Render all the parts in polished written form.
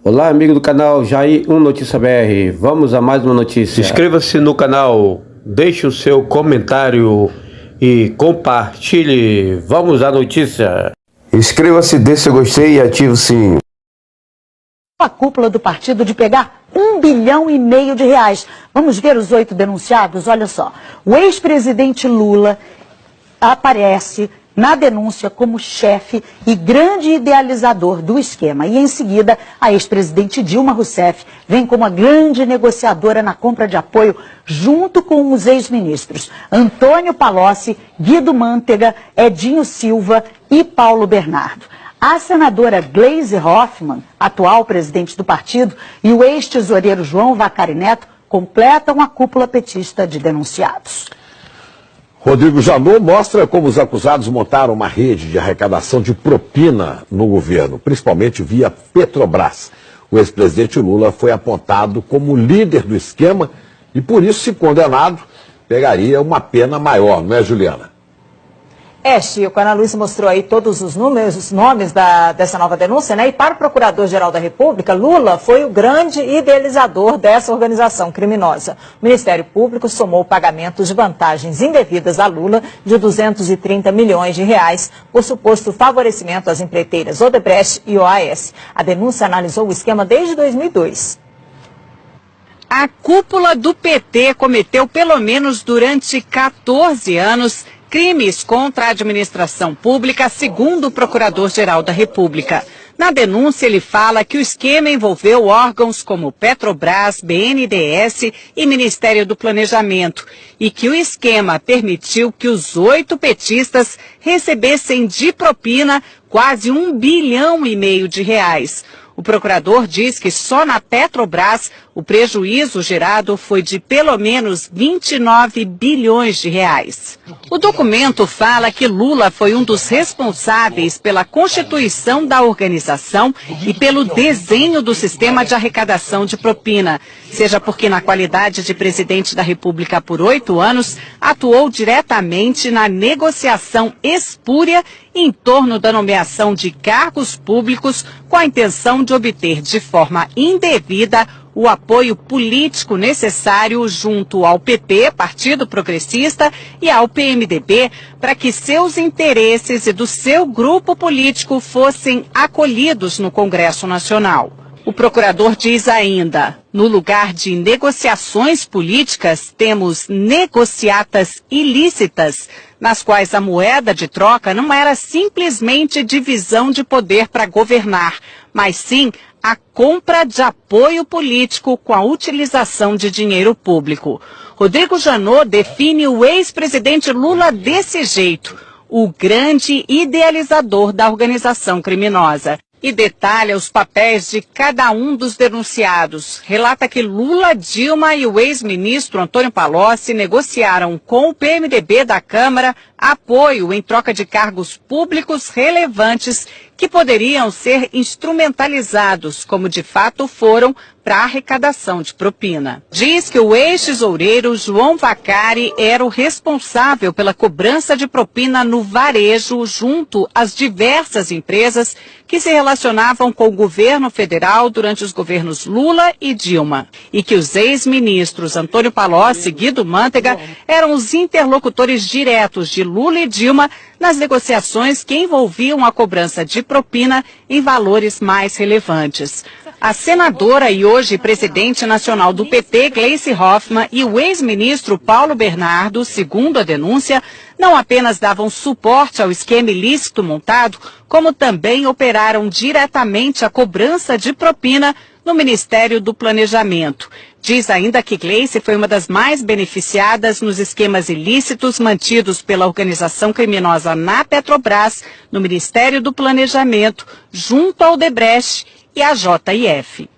Olá, amigo do canal Jair 1 Notícia BR. Vamos a mais uma notícia. Inscreva-se no canal, deixe o seu comentário e compartilhe. Vamos à notícia. Inscreva-se, dê seu gostei e ative o sininho. A cúpula do partido de pegar R$1,5 bilhão. Vamos ver os 8 denunciados? Olha só, o ex-presidente Lula aparece na denúncia como chefe e grande idealizador do esquema. E em seguida, a ex-presidente Dilma Rousseff vem como a grande negociadora na compra de apoio junto com os ex-ministros Antônio Palocci, Guido Mantega, Edinho Silva e Paulo Bernardo. A senadora Gleisi Hoffmann, atual presidente do partido, e o ex-tesoureiro João Vacari Neto completam a cúpula petista de denunciados. Rodrigo Janot mostra como os acusados montaram uma rede de arrecadação de propina no governo, principalmente via Petrobras. O ex-presidente Lula foi apontado como líder do esquema e, por isso, se condenado, pegaria uma pena maior, não é, Juliana? Chico, a Ana Luísa mostrou aí todos os nomes dessa nova denúncia, né? E para o Procurador-Geral da República, Lula foi o grande idealizador dessa organização criminosa. O Ministério Público somou pagamentos de vantagens indevidas a Lula de R$230 milhões por suposto favorecimento às empreiteiras Odebrecht e OAS. A denúncia analisou o esquema desde 2002. A cúpula do PT cometeu, pelo menos durante 14 anos, crimes contra a administração pública, segundo o Procurador-Geral da República. Na denúncia, ele fala que o esquema envolveu órgãos como Petrobras, BNDES e Ministério do Planejamento e que o esquema permitiu que os 8 petistas recebessem de propina quase R$1,5 bilhão. O procurador diz que só na Petrobras o prejuízo gerado foi de pelo menos R$29 bilhões. O documento fala que Lula foi um dos responsáveis pela constituição da organização e pelo desenho do sistema de arrecadação de propina, seja porque na qualidade de presidente da República por 8 anos, atuou diretamente na negociação espúria em torno da nomeação de cargos públicos com a intenção de obter de forma indevida o apoio político necessário junto ao PP, Partido Progressista, e ao PMDB, para que seus interesses e do seu grupo político fossem acolhidos no Congresso Nacional. O procurador diz ainda, no lugar de negociações políticas, temos negociatas ilícitas, nas quais a moeda de troca não era simplesmente divisão de poder para governar, mas sim a compra de apoio político com a utilização de dinheiro público. Rodrigo Janot define o ex-presidente Lula desse jeito, o grande idealizador da organização criminosa. E detalha os papéis de cada um dos denunciados. Relata que Lula, Dilma e o ex-ministro Antônio Palocci negociaram com o PMDB da Câmara apoio em troca de cargos públicos relevantes que poderiam ser instrumentalizados, como de fato foram, para a arrecadação de propina. Diz que o ex-tesoureiro João Vacari era o responsável pela cobrança de propina no varejo junto às diversas empresas que se relacionavam com o governo federal durante os governos Lula e Dilma. E que os ex-ministros Antônio Palocci e Guido Mantega eram os interlocutores diretos de Lula e Dilma nas negociações que envolviam a cobrança de propina em valores mais relevantes. A senadora e hoje presidente nacional do PT, Gleisi Hoffmann, e o ex-ministro Paulo Bernardo, segundo a denúncia, não apenas davam suporte ao esquema ilícito montado, como também operaram diretamente a cobrança de propina no Ministério do Planejamento. Diz ainda que Gleisi foi uma das mais beneficiadas nos esquemas ilícitos mantidos pela organização criminosa na Petrobras, no Ministério do Planejamento, junto ao Odebrecht e à JF.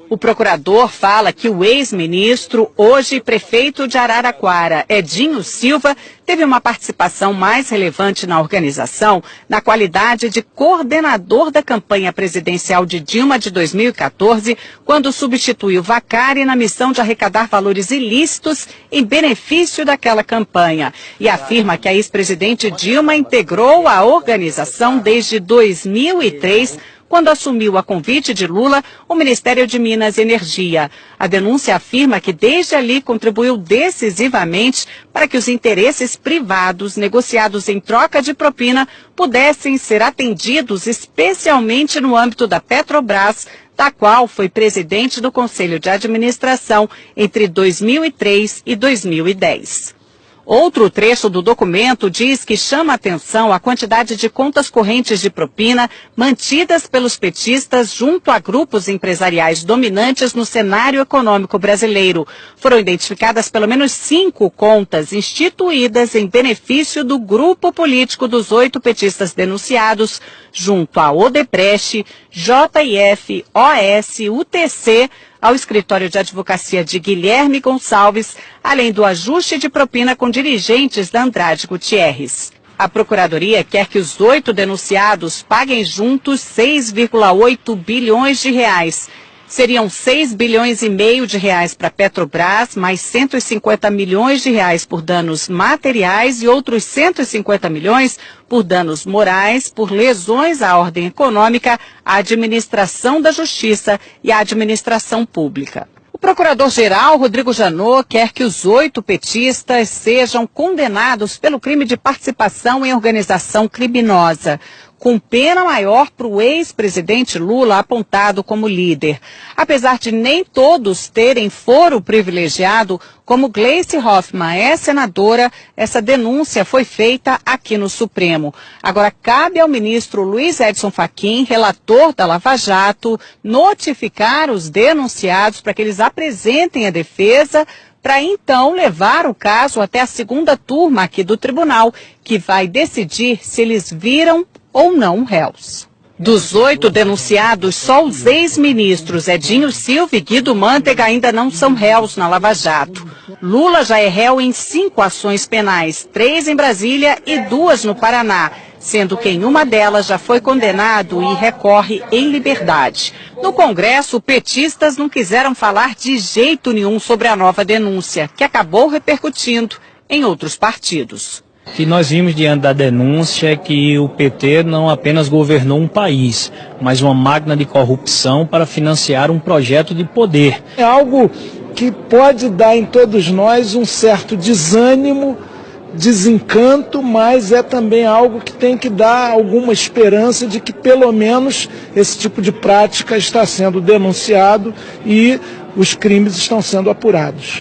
O procurador fala que o ex-ministro, hoje prefeito de Araraquara, Edinho Silva, teve uma participação mais relevante na organização na qualidade de coordenador da campanha presidencial de Dilma de 2014, quando substituiu Vacari na missão de arrecadar valores ilícitos em benefício daquela campanha. E afirma que a ex-presidente Dilma integrou a organização desde 2003, quando assumiu a convite de Lula o Ministério de Minas e Energia. A denúncia afirma que desde ali contribuiu decisivamente para que os interesses privados negociados em troca de propina pudessem ser atendidos, especialmente no âmbito da Petrobras, da qual foi presidente do Conselho de Administração entre 2003 e 2010. Outro trecho do documento diz que chama atenção a quantidade de contas correntes de propina mantidas pelos petistas junto a grupos empresariais dominantes no cenário econômico brasileiro. Foram identificadas pelo menos 5 contas instituídas em benefício do grupo político dos 8 petistas denunciados, junto a Odebrecht, JF, OS, UTC, ao escritório de advocacia de Guilherme Gonçalves, além do ajuste de propina com dirigentes da Andrade Gutierrez. A Procuradoria quer que os 8 denunciados paguem juntos 6,8 bilhões de reais. Seriam 6 bilhões e meio de reais para a Petrobras, mais 150 milhões de reais por danos materiais e outros 150 milhões por danos morais, por lesões à ordem econômica, à administração da justiça e à administração pública. O procurador-geral, Rodrigo Janot, quer que os 8 petistas sejam condenados pelo crime de participação em organização criminosa, com pena maior para o ex-presidente Lula apontado como líder. Apesar de nem todos terem foro privilegiado, como Gleice Hoffmann é senadora, essa denúncia foi feita aqui no Supremo. Agora, cabe ao ministro Luiz Edson Fachin, relator da Lava Jato, notificar os denunciados para que eles apresentem a defesa, para então levar o caso até a segunda turma aqui do tribunal, que vai decidir se eles viram ou não réus. Dos 8 denunciados, só os ex-ministros Edinho Silva e Guido Mantega ainda não são réus na Lava Jato. Lula já é réu em 5 ações penais, 3 em Brasília e 2 no Paraná, sendo que em uma delas já foi condenado e recorre em liberdade. No Congresso, petistas não quiseram falar de jeito nenhum sobre a nova denúncia, que acabou repercutindo em outros partidos. O que nós vimos diante da denúncia é que o PT não apenas governou um país, mas uma máquina de corrupção para financiar um projeto de poder. É algo que pode dar em todos nós um certo desânimo, desencanto, mas é também algo que tem que dar alguma esperança de que pelo menos esse tipo de prática está sendo denunciado e os crimes estão sendo apurados.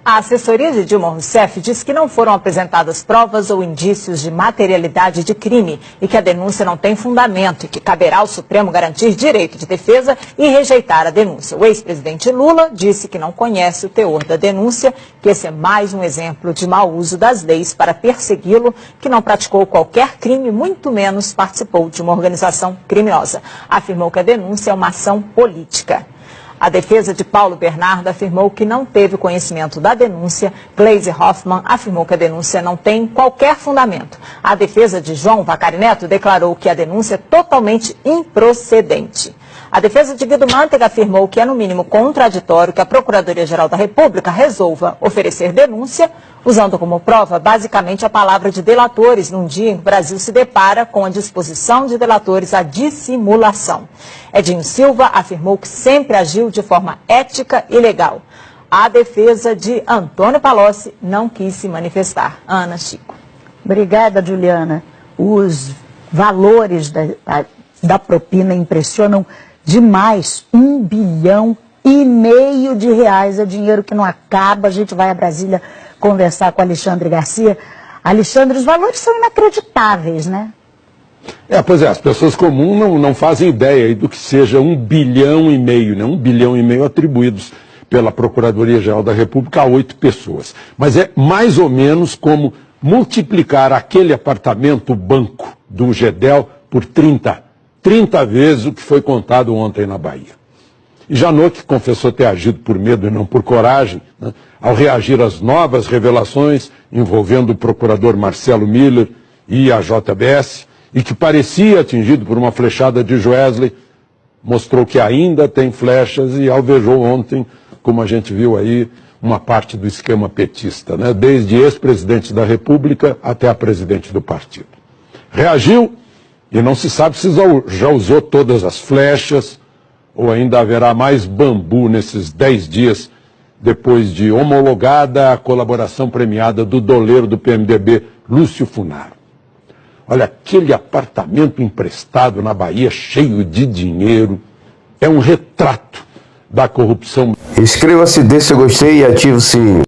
A assessoria de Dilma Rousseff diz que não foram apresentadas provas ou indícios de materialidade de crime e que a denúncia não tem fundamento e que caberá ao Supremo garantir direito de defesa e rejeitar a denúncia. O ex-presidente Lula disse que não conhece o teor da denúncia, que esse é mais um exemplo de mau uso das leis para persegui-lo, que não praticou qualquer crime, muito menos participou de uma organização criminosa. Afirmou que a denúncia é uma ação política. A defesa de Paulo Bernardo afirmou que não teve conhecimento da denúncia. Gleice Hoffmann afirmou que a denúncia não tem qualquer fundamento. A defesa de João Vacari Neto declarou que a denúncia é totalmente improcedente. A defesa de Guido Mantega afirmou que é no mínimo contraditório que a Procuradoria-Geral da República resolva oferecer denúncia, usando como prova basicamente a palavra de delatores, num dia em que o Brasil se depara com a disposição de delatores à dissimulação. Edinho Silva afirmou que sempre agiu de forma ética e legal. A defesa de Antônio Palocci não quis se manifestar. Ana Chico. Obrigada, Juliana. Os valores da propina impressionam demais. 1,5 bilhão de reais. É dinheiro que não acaba. A gente vai a Brasília conversar com Alexandre Garcia. Alexandre, os valores são inacreditáveis, né? Pois é, as pessoas comuns não fazem ideia do que seja 1,5 bilhão, né? 1,5 bilhão atribuídos pela Procuradoria-Geral da República a 8 pessoas. Mas é mais ou menos como multiplicar aquele apartamento banco do Gedel por 30 vezes o que foi contado ontem na Bahia. E Janot, que confessou ter agido por medo e não por coragem, né, ao reagir às novas revelações envolvendo o procurador Marcelo Miller e a JBS, e que parecia atingido por uma flechada de Joesley, mostrou que ainda tem flechas e alvejou ontem, como a gente viu aí, uma parte do esquema petista, né, desde ex-presidente da República até a presidente do partido. Reagiu e não se sabe se já usou todas as flechas, ou ainda haverá mais bambu nesses 10 dias, depois de homologada a colaboração premiada do doleiro do PMDB, Lúcio Funaro. Olha, aquele apartamento emprestado na Bahia, cheio de dinheiro, é um retrato da corrupção. Inscreva-se, dê seu gostei e ative o sininho.